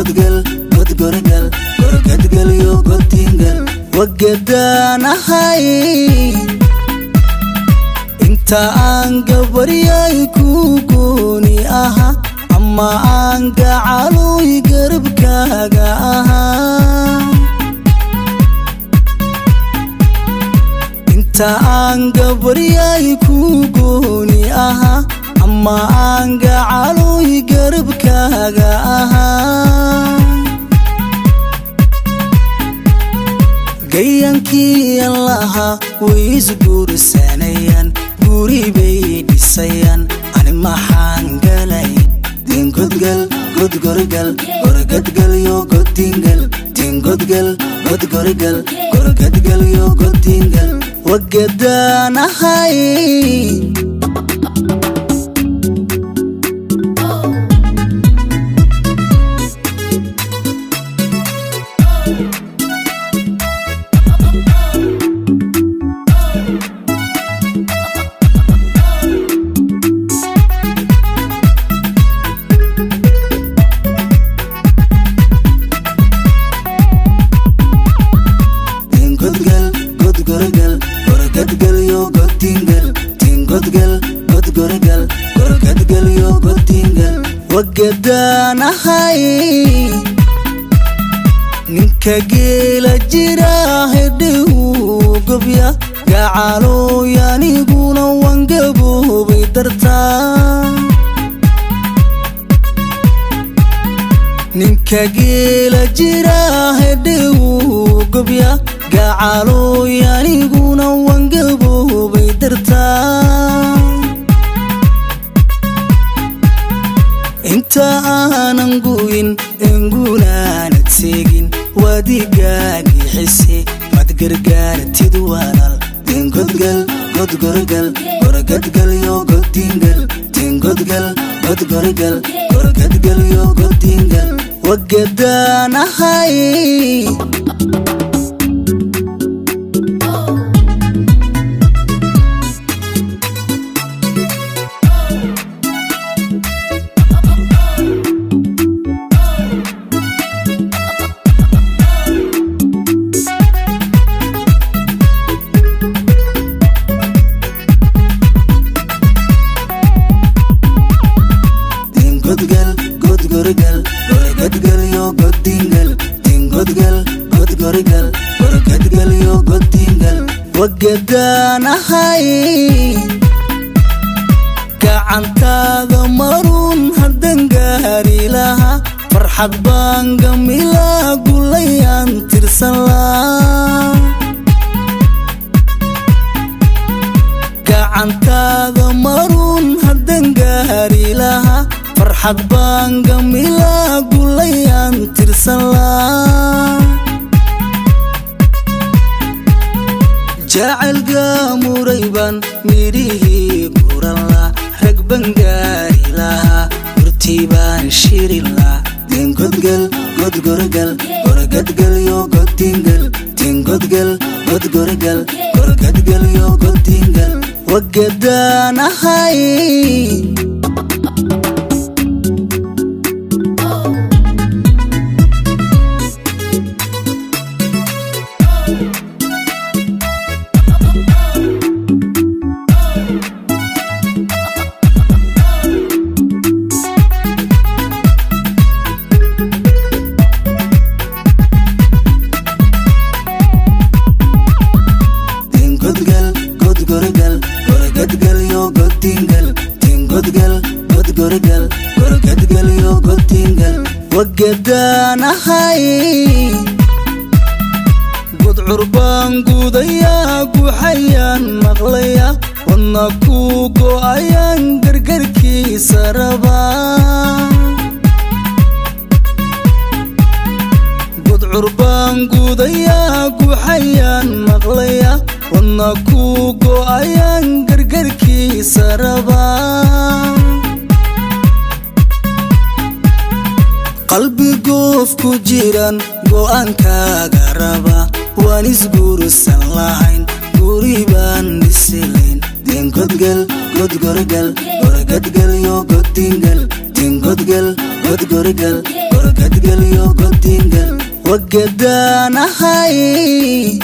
godgal godgorgal gorgadgal yo godingal wagedana hay inta aan gabariyay ku gooni aha amma aan gacaloy garbkaaga aha inta aan gabariyay ku gooni aha amma aan gacaloy garbkaaga aha gayankii allaha way isguursanayaan guri bay dhisayaan ani maxaan galay din godgal godgorgal gorgadgal yo godingal din godgal godgorgal gorgadgal yo godingal wagedana hay gorgadgal yo godingal tin godgal godgorgal gorgadgal yo godingal wagedana hay ninka geela jira heduu gobya gacalo yaniguna wangaboobay dartaa ninka geela jira heduu gobya gacalo yaniguna wangaboobay dartaa inta aanan guyin engunaanad seegin wadigaagi xise mad gargaartid walaal tin godgal godgorgal gorgadgal yo godingal tin godgal godgorgal gorgadgal yo godingal wagedana hay gorgadgal yo godingal tin godgal godgorgal gorgadgal yo godingal wagedana hay gacantaada marun hadan gaari laha farxad baan gamila gulayaan tirsan laa gacantaada marun hadan gaari laha farxad baan gamila gulayaan tirsan laa jacaylka murayban midhihii guranla rag baan gaari lahaa gurtii baan shiri laa tin godgal godgorgal gorgadgal yo godingal tin godgal godgorgal gorgadgal yo godingal wagedana hay gorgadgal yo godingal tin godgal godgorgal gorgadgal yo godingal wagedana hay gudcur baan gudaya guxayaan maqlaya wadna ku go'ayaan gargarkiisa rabaa gudcur baan gudaya guxayaan maqlaya wadna ku go'ayaan gargarkiisa rabaa qalbi goof ku jiran go'aankaaga raba waan isguursan lahayn guri baan dhisilayn tin godgal godgorgal gorgadgal yo godingal godin godgal godgorgal gorgadgal yo godingal وقدان هاي